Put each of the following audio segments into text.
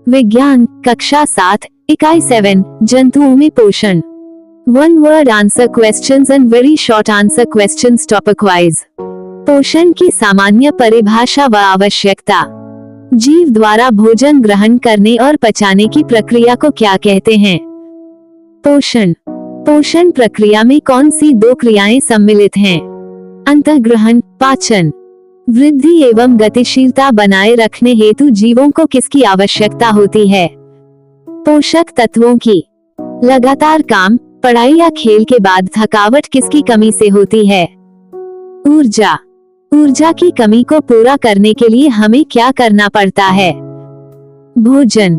विज्ञान कक्षा 7 इकाई 7 जंतुओं में पोषण। 1 word answer questions and very short answer questions topic wise। पोषण की सामान्य परिभाषा व आवश्यकता। जीव द्वारा भोजन ग्रहण करने और पचाने की प्रक्रिया को क्या कहते हैं? पोषण। पोषण प्रक्रिया में कौन सी 2 क्रियाएं सम्मिलित हैं? अंतःग्रहण, पाचन। वृद्धि एवं गतिशीलता बनाए रखने हेतु जीवों को किसकी आवश्यकता होती है? पोषक तत्वों की। लगातार काम, पढ़ाई या खेल के बाद थकावट किसकी कमी से होती है? ऊर्जा। ऊर्जा की कमी को पूरा करने के लिए हमें क्या करना पड़ता है? भोजन।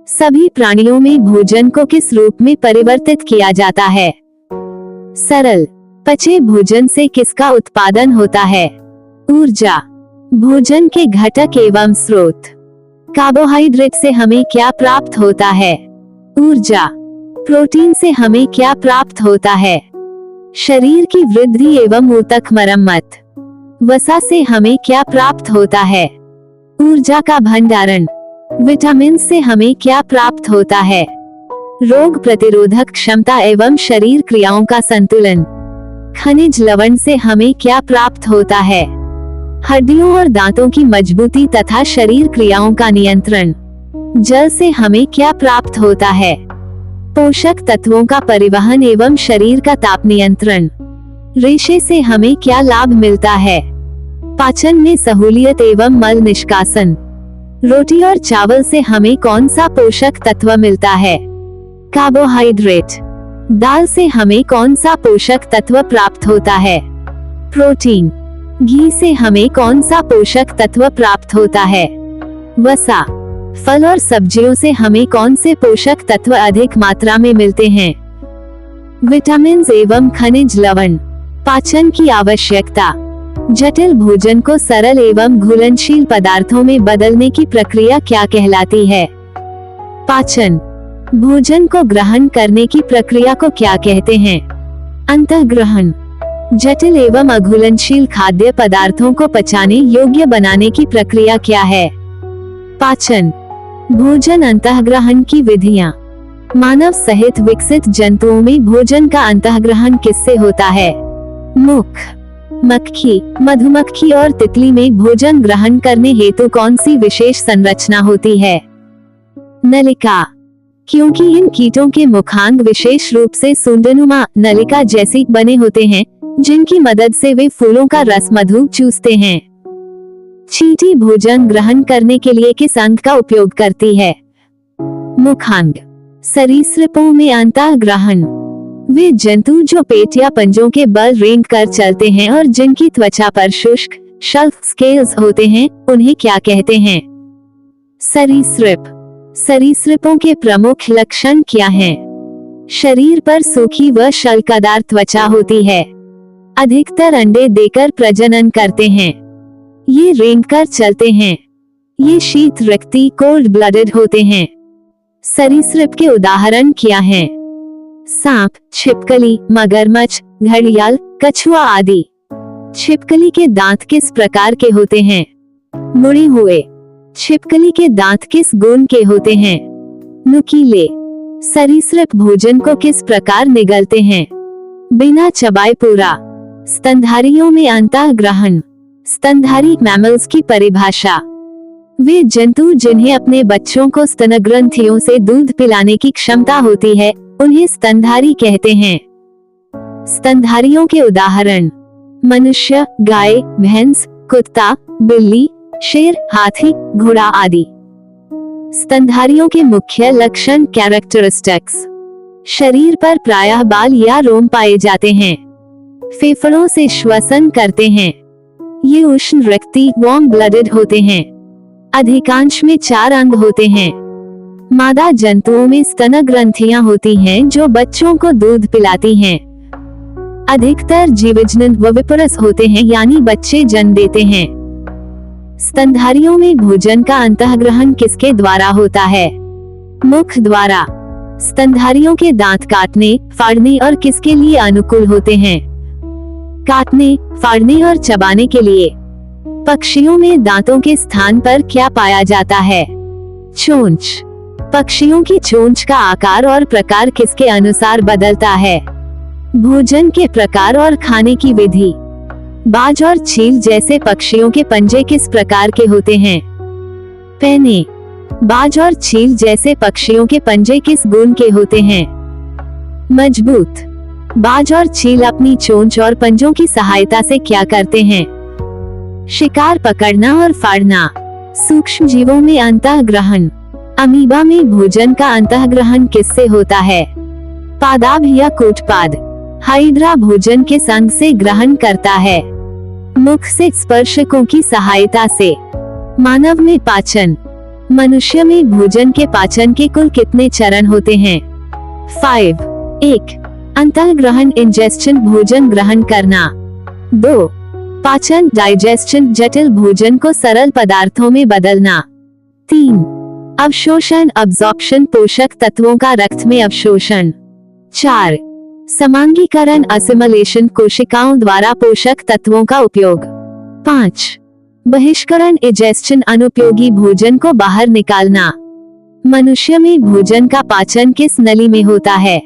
सभी प्राणियों में भोजन को किस रूप में परिवर्तित किया जाता है? सरल। पचे भोजन से किसका उत्पादन होता है? ऊर्जा। भोजन के घटक एवं स्रोत। कार्बोहाइड्रेट से हमें क्या प्राप्त होता है? ऊर्जा। प्रोटीन से हमें क्या प्राप्त होता है? शरीर की वृद्धि एवं ऊतक मरम्मत। वसा से हमें क्या प्राप्त होता है? ऊर्जा का भंडारण। विटामिन से हमें क्या प्राप्त होता है? रोग प्रतिरोधक क्षमता एवं शरीर क्रियाओं का संतुलन। खनिज लवण से हमें क्या प्राप्त होता है? हड्डियों और दांतों की मजबूती तथा शरीर क्रियाओं का नियंत्रण। जल से हमें क्या प्राप्त होता है? पोषक तत्वों का परिवहन एवं शरीर का ताप नियंत्रण। रेशे से हमें क्या लाभ मिलता है? पाचन में सहूलियत एवं मल निष्कासन। रोटी और चावल से हमें कौन सा पोषक तत्व मिलता है? कार्बोहाइड्रेट। दाल से हमें कौन सा पोषक तत्व प्राप्त होता है? प्रोटीन। घी से हमें कौन सा पोषक तत्व प्राप्त होता है? वसा। फल और सब्जियों से हमें कौन से पोषक तत्व अधिक मात्रा में मिलते हैं? विटामिन एवं खनिज लवण। पाचन की आवश्यकता। जटिल भोजन को सरल एवं घुलनशील पदार्थों में बदलने की प्रक्रिया क्या कहलाती है? पाचन। भोजन को ग्रहण करने की प्रक्रिया को क्या कहते हैं? अंतःग्रहण। जटिल एवं अघुलनशील खाद्य पदार्थों को पचाने योग्य बनाने की प्रक्रिया क्या है? पाचन। भोजन अंतःग्रहण की विधियां। मानव सहित विकसित जंतुओं में भोजन का अंतःग्रहण किससे होता है? मुख। मक्खी, मधुमक्खी और तितली में भोजन ग्रहण करने हेतु कौन सी विशेष संरचना होती है? नलिका। क्योंकि इन कीटों के मुखांग विशेष रूप से सुंडनुमा नलिका जैसी बने होते हैं, जिनकी मदद से वे फूलों का रस मधु चूसते हैं। चींटी भोजन ग्रहण करने के लिए किस अंग का उपयोग करती है? मुखांग। सरीसृपों में अंतःग्रहण। वे जंतु जो पेट या पंजों के बल रेंग कर चलते हैं और जिनकी त्वचा पर शुष्क शल्क स्केल्स होते हैं, उन्हें क्या कहते हैं? सरीसृप। सरीसृपों के प्रमुख लक्षण क्या हैं? शरीर पर सूखी व शल्कदार त्वचा होती है। अधिकतर अंडे देकर प्रजनन करते हैं। ये रेंग कर चलते हैं। ये शीत रक्ती कोल्ड ब्लडेड होते हैं। सरीसृप के उदाहरण क्या हैं? सांप, छिपकली, मगरमच्छ, घड़ियाल, कछुआ आदि। छिपकली के दांत किस प्रकार के होते हैं? मुड़े हुए। छिपकली के दांत किस गुण के होते हैं? नुकीले। सरीसृप भोजन को किस प्रकार निगलते हैं? बिना चबाए पूरा। स्तनधारियों में अंतःग्रहण। स्तनधारी मैमल्स की परिभाषा। वे जंतु जिन्हें अपने बच्चों को स्तनग्रंथियों से दूध पिलाने की क्षमता होती है, उन्हें स्तनधारी कहते हैं। स्तनधारियों के उदाहरण: मनुष्य, गाय, भैंस, कुत्ता, बिल्ली, शेर, हाथी, घोड़ा आदि। स्तनधारियों के मुख्य लक्षण कैरेक्टरिस्टिक्स। शरीर पर प्रायः बाल या रोम पाए जाते हैं। फेफड़ों से श्वसन करते हैं। ये उष्ण रक्ती वार्म ब्लडेड होते हैं। अधिकांश में 4 अंग होते हैं। मादा जंतुओं में स्तन ग्रंथियां होती हैं जो बच्चों को दूध पिलाती हैं। अधिकतर जीवजनन व विपरस होते हैं, यानी बच्चे जन्म देते हैं। स्तनधारियों में भोजन का अंतःग्रहण किसके द्वारा होता है? मुख द्वारा। स्तनधारियों के दांत काटने, फाड़ने और किसके लिए अनुकूल होते हैं? काटने, फाड़ने और चबाने के लिए। पक्षियों में दांतों के स्थान पर क्या पाया जाता है? चोंच। पक्षियों की चोंच का आकार और प्रकार किसके अनुसार बदलता है? भोजन के प्रकार और खाने की विधि। बाज और चील जैसे पक्षियों के पंजे किस प्रकार के होते हैं? पैने। बाज और चील जैसे पक्षियों के पंजे किस गुण के होते हैं? मजबूत। बाज और चील अपनी चोंच और पंजों की सहायता से क्या करते हैं? शिकार पकड़ना और फाड़ना। सूक्ष्म जीवों में अंतःग्रहण। अमीबा में भोजन का अंतःग्रहण किससे होता है? पादाभ या कूटपाद। हाइड्रा भोजन के संग से ग्रहण करता है। मुख से स्पर्शकों की सहायता से। मानव में पाचन। मनुष्य में भोजन के पाचन के कुल कितने चरण होते हैं? 5। 1. अंतःग्रहण इंजेस्शन भोजन ग्रहण करना। 2. पाचन डाइजेस्शन जटिल भोजन को सरल पदार्थों में बदलना। 3. अवशोषण अब्जॉर्प्शन पोषक तत्वों का रक्त में अवशोषण। 4. समांगीकरण असिमिलेशन कोशिकाओं द्वारा पोषक तत्वों का उपयोग। 5. बहिष्करण इजेस्शन अनुपयोगी भोजन को बाहर निकालना। मनुष्य में भोजन का पाचन किस नली में होता है?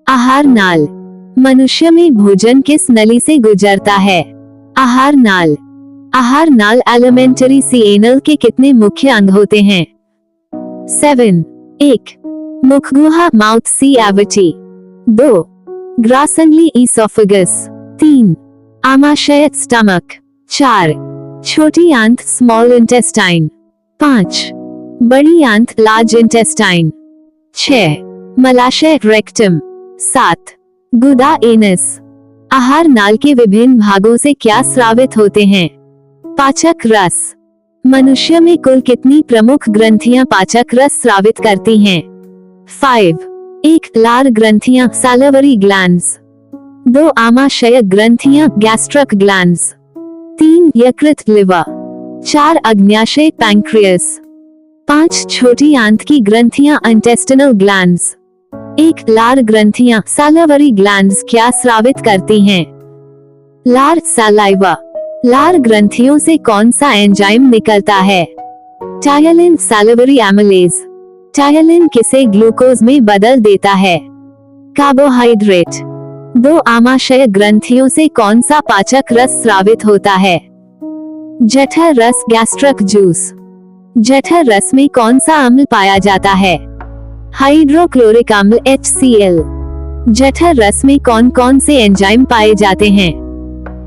आहार नाल। मनुष्य में भोजन किस नली से गुजरता है? आहार नाल। आहार नाल एलिमेंटरी सीएनल के कितने मुख्य अंग होते हैं? 7. 1. मुखगुहा माउथ सी कैविटी। 2. ग्रासनली ईसोफेगस। 3. आमाशय स्टमक। 4. छोटी आंत स्मॉल इंटेस्टाइन। 5. बड़ी आंत लार्ज इंटेस्टाइन। 6. मलाशय रेक्टम। 7. गुदा एनस। आहार नाल के विभिन्न भागों से क्या स्रावित होते हैं? पाचक रस। मनुष्य में कुल कितनी प्रमुख ग्रंथियां पाचक रस स्रावित करती हैं? 5. 1. लार ग्रंथियां सैलिवरी ग्लैंड्स। 2. आमाशय ग्रंथियां गैस्ट्रिक ग्लैंड्स। 3. यकृत लिवर। 4. अग्न्याशय पैंक्रियस। 5. छोटी आंत की ग्रंथियां इंटेस्टिनल ग्लैंड्स। 1. लार ग्रंथियां सैलिवरी ग्लैंड्स क्या स्रावित करती हैं? लार सलाइवा। लार ग्रंथियों से कौन सा एंजाइम निकलता है? Ptyalin salivary amylase. टायलिन किसे ग्लूकोज में बदल देता है? कार्बोहाइड्रेट। 2. आमाशय ग्रंथियों से कौन सा पाचक रस स्रावित होता है? जठर रस गैस्ट्रिक जूस। जठर रस में कौन सा अम्ल पाया जाता है? हाइड्रोक्लोरिक अम्ल HCl। जठर रस में कौन कौन से एंजाइम पाए जाते हैं?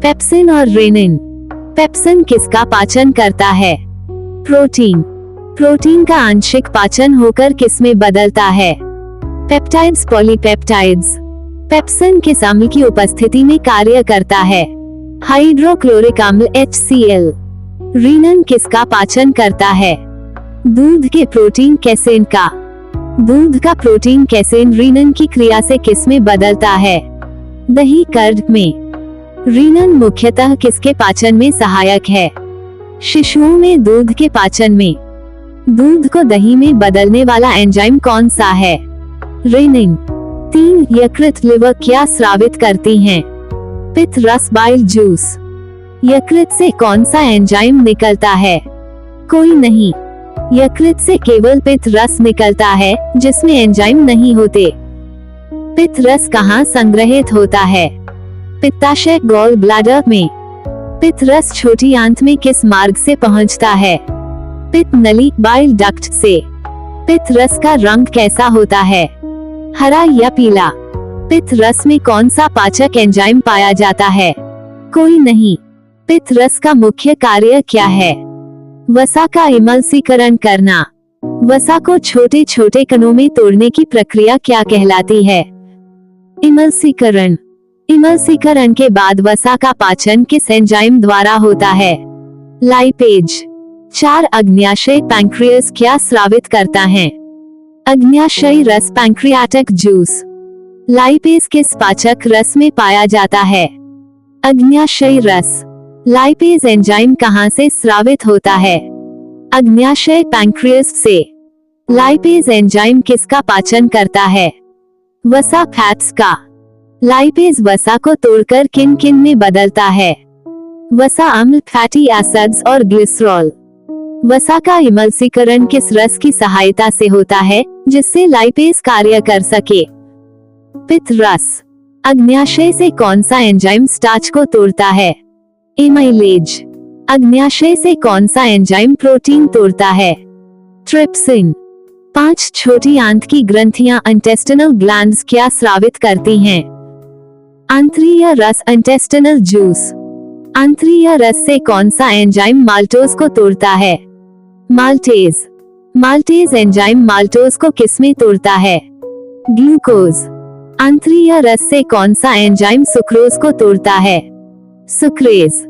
पेप्सिन और रेनिन। पेप्सिन किसका पाचन करता है? प्रोटीन। प्रोटीन का आंशिक पाचन होकर किसमें बदलता है? Peptides polypeptides. पेप्सिन किस अम्ल की उपस्थिति में कार्य करता है? हाइड्रोक्लोरिक अम्ल HCl। रेनिन किसका पाचन करता है? दूध के प्रोटीन कैसेन का। दूध का प्रोटीन कैसेन रेनिन की क्रिया से किसमें बदलता है? दही कर्ड में। रेनिन मुख्यतः किसके पाचन में सहायक है? शिशुओं में दूध के पाचन में। दूध को दही में बदलने वाला एंजाइम कौन सा है? रेनिन। 3. यकृत लिवर क्या स्रावित करती हैं? पित्त रस बाइल जूस। यकृत से कौन सा एंजाइम निकलता है? कोई नहीं। यकृत से केवल पित्त रस निकलता है जिसमें एंजाइम नहीं होते। पित्त रस कहाँ संग्रहित होता है? पित्ताशय गॉल ब्लैडर में। पित्त रस छोटी आंत में किस मार्ग से पहुंचता है? पित्त नली बाइल डक्ट से। पित्त रस का रंग कैसा होता है? हरा या पीला? पित्त रस में कौन सा पाचक एंजाइम पाया जाता है? कोई नहीं। पित्त रस का मुख्य कार्य क्या है? वसा का इमल्सीकरण करना। वसा को छोटे छोटे कणों में तोड़ने की प्रक्रिया क्या कहलाती है? इमल्सीकरण। इमल्सीकरण के बाद वसा का पाचन किस एंजाइम द्वारा होता है? लाइपेज। 4. अग्न्याशय पैंक्रियास क्या स्रावित करता है? अग्न्याशयी रस पैंक्रियाटिक जूस। लाइपेज किस पाचक रस में पाया जाता है? अग्न्याशयी रस। लाइपेज एंजाइम कहाँ से स्रावित होता है? अग्न्याशय पैंक्रियास से। लाइपेज एंजाइम किसका पाचन करता है? वसा फैट्स का। लाइपेज वसा को तोड़कर किन किन में बदलता है? वसा अम्ल फैटी एसिड्स और ग्लिसरॉल। वसा का इमल्सीकरण किस रस की सहायता से होता है जिससे लाइपेज कार्य कर सके? पित्त रस। अग्न्याशय से कौन सा एंजाइम स्टार्च को तोड़ता है? एमाइलेज। अग्न्याशय से कौन सा एंजाइम प्रोटीन तोड़ता है? ट्रिप्सिन। 5 छोटी आंत की ग्रंथियां इंटेस्टिनल ग्लैंड्स क्या स्रावित करती हैं? आंतरीय रस, इंटेस्टिनल जूस। आंतरीय रस से कौन सा एंजाइम माल्टोज को तोड़ता है? माल्टेज। माल्टेज एंजाइम माल्टोज को किसमें तोड़ता है? ग्लूकोज। आंतरीय रस से कौन सा एंजाइम सुक्रोज को तोड़ता है? सुक्रेज।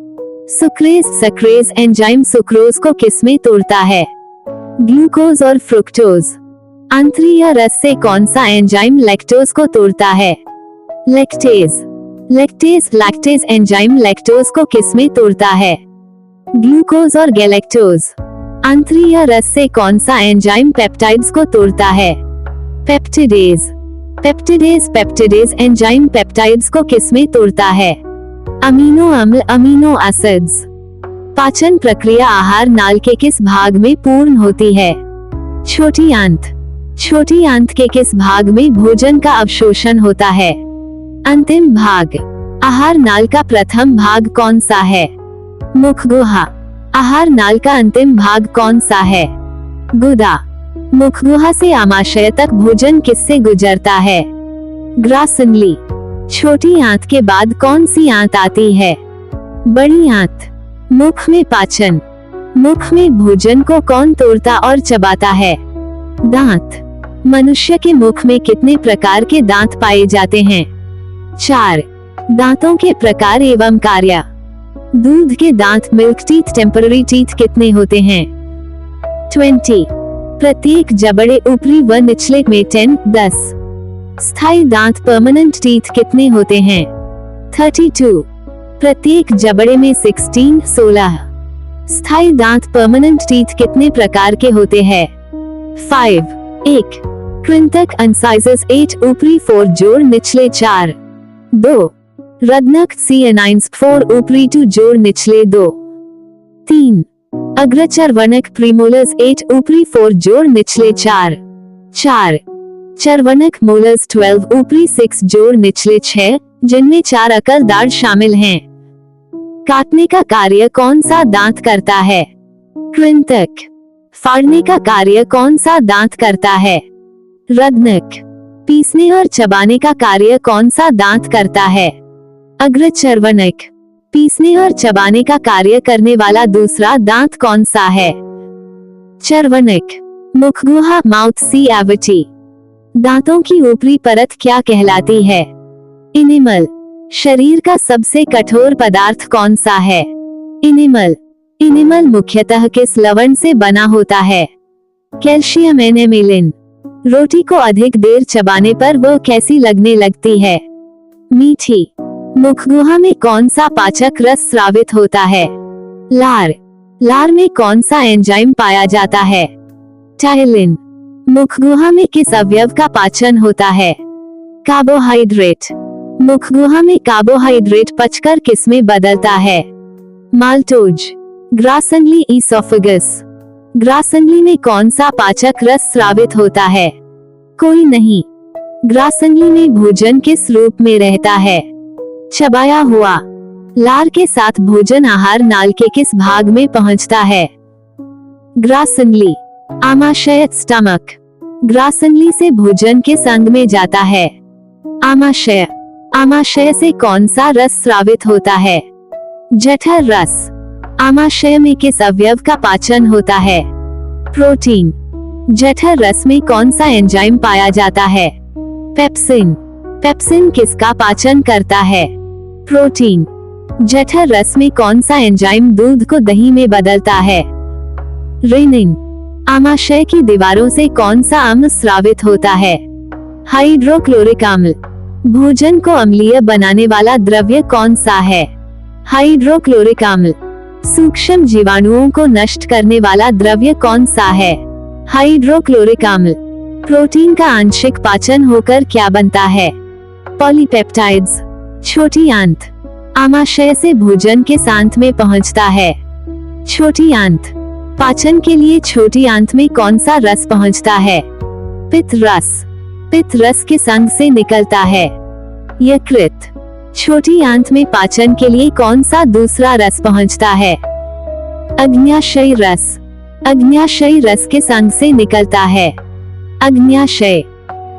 सुक्रेज सक्रेज एंजाइम सुक्रोज को किसमें तोड़ता है? ग्लूकोज और फ्रुक्टोज। आंतरीय रस से कौन सा एंजाइम लैक्टोज को तोड़ता है? Lactase. Lactase lactase enzyme lactose को किसमें तोड़ता है? ग्लूकोज और गैलेक्टोज। आंतरीय रस से कौन सा एंजाइम पेप्टाइड्स को तोड़ता है? Peptidase. Peptidase peptidase enzyme peptides को किसमें तोड़ता है? अमीनो अम्ल, अमीनो एसिड्स। पाचन प्रक्रिया आहार नाल के किस भाग में पूर्ण होती है? छोटी आंत। छोटी आंत के किस भाग में भोजन का अवशोषण होता है? अंतिम भाग। आहार नाल का प्रथम भाग कौन सा है? मुखगुहा। आहार नाल का अंतिम भाग कौन सा है? गुदा। मुखगुहा से आमाशय तक भोजन किससे गुजरता है? ग्रासनली। छोटी आंत के बाद कौन सी आंत आती है? बड़ी आंत। मुख में पाचन। मुख में भोजन को कौन तोड़ता और चबाता है? दांत। मनुष्य के मुख में कितने प्रकार के दांत पाए जाते हैं? 4। दांतों के प्रकार एवं कार्य। दूध के दांत, मिल्क टीथ, टेम्पररी टीथ कितने होते हैं? 20। प्रत्येक जबड़े ऊपरी व निचले में 10। स्थायी दांत, परमानेंट टीथ कितने होते हैं? 32। प्रत्येक जबड़े में 16। स्थायी दांत, परमानेंट टीथ कितने प्रकार के होते हैं? 5। 1। कृंतक इंसाइजेस 8, ऊपरी 4 जोड़ निचले 4। 2। रत्नक सिएनाइन्स 4, ऊपरी 2 जोड़ निचले 2। 3। अग्रचर्वणक प्रीमोलर्स 8, ऊपरी 4 जोड़ निचले 4। 4। चर्वणक मोलर्स 12, ऊपरी 6 जोड़ निचले 6, जिनमें 4 अकलदार शामिल हैं। काटने का कार्य कौन सा दांत करता है? कृंतक। फाड़ने का कार्य कौन सा दांत करता है? रत्नक। पीसने और चबाने का कार्य कौन सा दांत करता है? अग्रचर्वणक। पीसने और चबाने का कार्य करने वाला दूसरा दांत कौन सा है? चर्वणक। मुखगुहा, माउथ सी कैविटी। दांतों की ऊपरी परत क्या कहलाती है? इनेमल। शरीर का सबसे कठोर पदार्थ कौन सा है? इनेमल। इनेमल मुख्यतः किस लवण से बना होता है? कैल्शियम एनेमिलिन। रोटी को अधिक देर चबाने पर वो कैसी लगने लगती है? मीठी। मुखगुहा में कौन सा पाचक रस स्रावित होता है? लार। लार में कौन सा एंजाइम पाया जाता है? टाइलिन। मुखगुहा में किस अवयव का पाचन होता है? कार्बोहाइड्रेट। मुखगुहा में कार्बोहाइड्रेट पचकर किस में बदलता है? माल्टोज। ग्रासनली ईसोफेगस। ग्रासनली में कौन सा पाचक रस स्रावित होता है? कोई नहीं। ग्रासनली में भोजन किस रूप में रहता है? चबाया हुआ। लार के साथ भोजन आहार नाल के किस भाग में पहुंचता है? ग्रासनली। आमाशय, स्टमक। ग्रासनली से भोजन किस अंग में जाता है? आमाशय। आमाशय से कौन सा रस स्रावित होता है? जठर रस। आमाशय में किस अवयव का पाचन होता है? प्रोटीन। जठर रस में कौन सा एंजाइम पाया जाता है? पेप्सिन। पेप्सिन किसका पाचन करता है? प्रोटीन। जठर रस में कौन सा एंजाइम दूध को दही में बदलता है? रेनिन। आमाशय की दीवारों से कौन सा अम्ल स्रावित होता है? हाइड्रोक्लोरिक अम्ल। भोजन को अम्लीय बनाने वाला द्रव्य कौन सा है? हाइड्रोक्लोरिक अम्ल। सूक्ष्म जीवाणुओं को नष्ट करने वाला द्रव्य कौन सा है? हाइड्रोक्लोरिक अम्ल। प्रोटीन का आंशिक पाचन होकर क्या बनता है? पॉलीपेप्टाइड्स। छोटी आंत। आमाशय से भोजन के सांत में पहुंचता है। छोटी आंत। पाचन के लिए छोटी आंत में कौन सा रस पहुंचता है? पित्त रस। पित्त रस किस अंग से निकलता है? यकृत। छोटी आंत में पाचन के लिए कौन सा दूसरा रस पहुंचता है? अग्न्याशयी रस। अग्न्याशयी रस किस अंग से निकलता है? अग्न्याशय।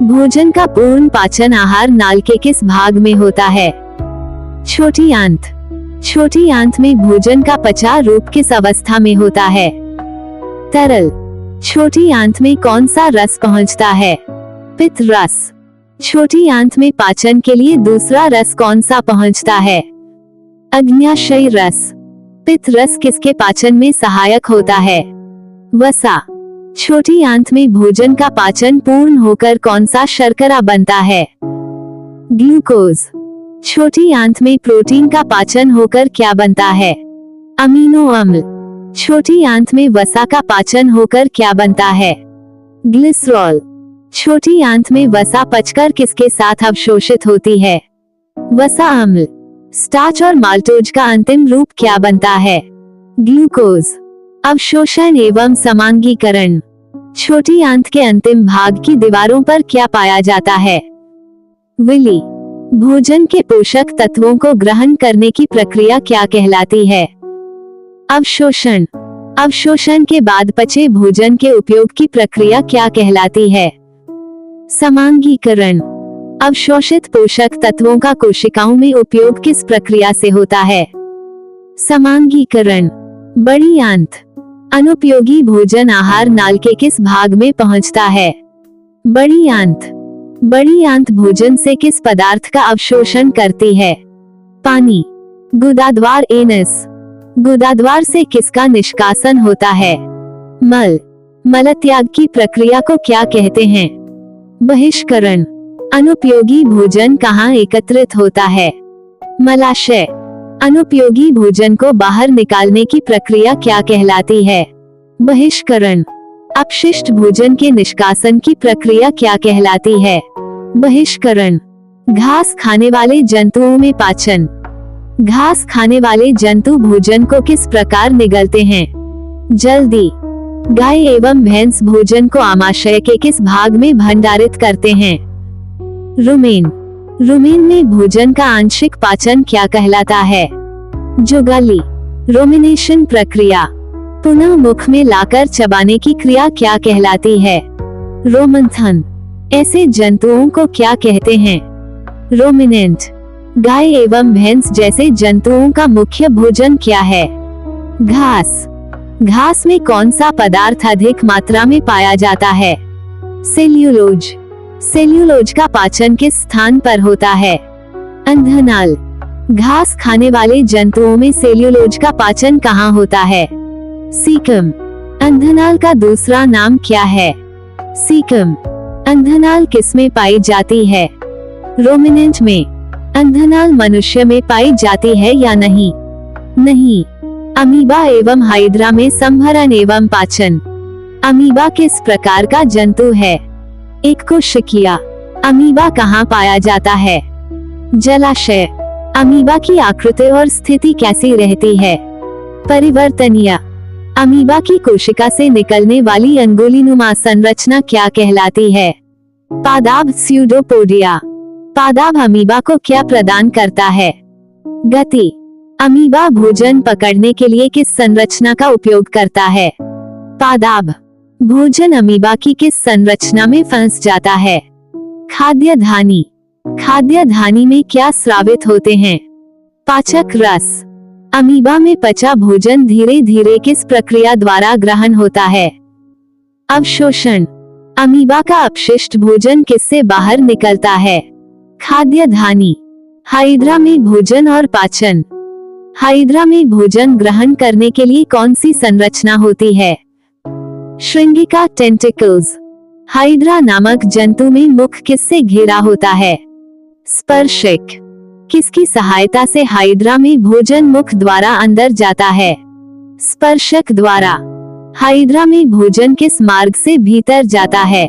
भोजन का पूर्ण पाचन आहार नाल के किस भाग में होता है? छोटी आंत। छोटी आंत में भोजन का पचा रूप किस अवस्था में होता है? तरल। छोटी आंत में कौन सा रस पहुंचता है? पित्त रस। छोटी आंत में पाचन के लिए दूसरा रस कौन सा पहुंचता है? अग्न्याशयी रस। पित्त रस किसके पाचन में सहायक होता है? वसा। छोटी आंत में भोजन का पाचन पूर्ण होकर कौन सा शर्करा बनता है? ग्लूकोज। छोटी आंत में प्रोटीन का पाचन होकर क्या बनता है? अमीनो अम्ल। छोटी आंत में वसा का पाचन होकर क्या बनता है? ग्लिसरॉल। छोटी आंत में वसा पचकर किसके साथ अवशोषित होती है? वसा अम्ल। स्टार्च और माल्टोज का अंतिम रूप क्या बनता है? ग्लूकोज। अवशोषण एवं समांगीकरण। छोटी आंत के अंतिम भाग की दीवारों पर क्या पाया जाता है? विली। भोजन के पोषक तत्वों को ग्रहण करने की प्रक्रिया क्या कहलाती है? अवशोषण। अवशोषण के बाद पचे भोजन के उपयोग की प्रक्रिया क्या कहलाती है? समांगीकरण। अवशोषित पोषक तत्वों का कोशिकाओं में उपयोग किस प्रक्रिया से होता है? समांगीकरण। बड़ी आंत। अनुपयोगी भोजन आहार नाल के किस भाग में पहुंचता है? बड़ी आंत। बड़ी आंत भोजन से किस पदार्थ का अवशोषण करती है? पानी। गुदाद्वार एनस। गुदाद्वार से किसका निष्कासन होता है? मल। मलत्याग की प्रक्रिया को क्या कहते हैं? बहिष्करण। अनुपयोगी भोजन कहाँ एकत्रित होता है? मलाशय। अनुपयोगी भोजन को बाहर निकालने की प्रक्रिया क्या कहलाती है? बहिष्करण। अपशिष्ट भोजन के निष्कासन की प्रक्रिया क्या कहलाती है? बहिष्करण। घास खाने वाले जंतुओं में पाचन। घास खाने वाले जंतु भोजन को किस प्रकार निगलते हैं? जल्दी। गाय एवं भैंस भोजन को आमाशय के किस भाग में भंडारित करते हैं? रुमेन। रुमेन में भोजन का आंशिक पाचन क्या कहलाता है? जुगाली। रोमिनेशन प्रक्रिया। पुनः मुख में लाकर चबाने की क्रिया क्या कहलाती है? रोमंथन। ऐसे जंतुओं को क्या कहते हैं? रोमिनेंट। गाय एवं भैंस जैसे जंतुओं का मुख्य भोजन क्या है? घास। घास में कौन सा पदार्थ अधिक मात्रा में पाया जाता है? सेल्यूलोज। सेल्यूलोज का पाचन किस स्थान पर होता है? अंधनाल। घास खाने वाले जंतुओं में सेल्यूलोज का पाचन कहाँ होता है? सीकम। अंधनाल का दूसरा नाम क्या है? सीकम। अंधनाल किसमें पाई जाती है? रोमिनेंट में। अंधनाल मनुष्य में पाई जाती है या नहीं? नहीं। अमीबा एवं हाइड्रा में संभरण एवं पाचन। अमीबा किस प्रकार का जंतु है? एक कोशिकीय। अमीबा कहाँ पाया जाता है? जलाशय। अमीबा की आकृति और स्थिति कैसी रहती है? परिवर्तनीय। अमीबा की कोशिका से निकलने वाली अंगुलीनुमा संरचना क्या कहलाती है? पादाब स्यूडोपोडिया। पादाब अमीबा को क्या प्रदान करता है? गति। अमीबा भोजन पकड़ने के लिए किस संरचना का उपयोग करता है? पादाब। भोजन अमीबा की किस संरचना में फंस जाता है? खाद्य धानी। खाद्य धानी में क्या स्रावित होते हैं? पाचक रस। अमीबा में पचा भोजन धीरे धीरे किस प्रक्रिया द्वारा ग्रहण होता है? अवशोषण। अमीबा का अपशिष्ट भोजन किससे बाहर निकलता है? खाद्य धानी। हाइड्रा में भोजन और पाचन। हाइड्रा में भोजन ग्रहण करने के लिए कौन सी संरचना होती है? श्रृंगिका टेंटिकल्स। हाइड्रा नामक जंतु में मुख किससे घिरा होता है? स्पर्शिक। किसकी सहायता से हाइड्रा में भोजन मुख द्वारा अंदर जाता है? स्पर्शक द्वारा। हाइड्रा में भोजन किस मार्ग से भीतर जाता है?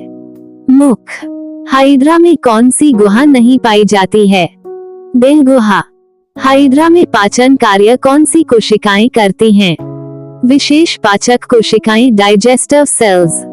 मुख। हाइड्रा में कौन सी गुहा नहीं पाई जाती है? देह गुहा। हाइड्रा में पाचन कार्य कौन सी कोशिकाएं करती हैं? विशेष पाचक कोशिकाएं डाइजेस्टिव सेल्स।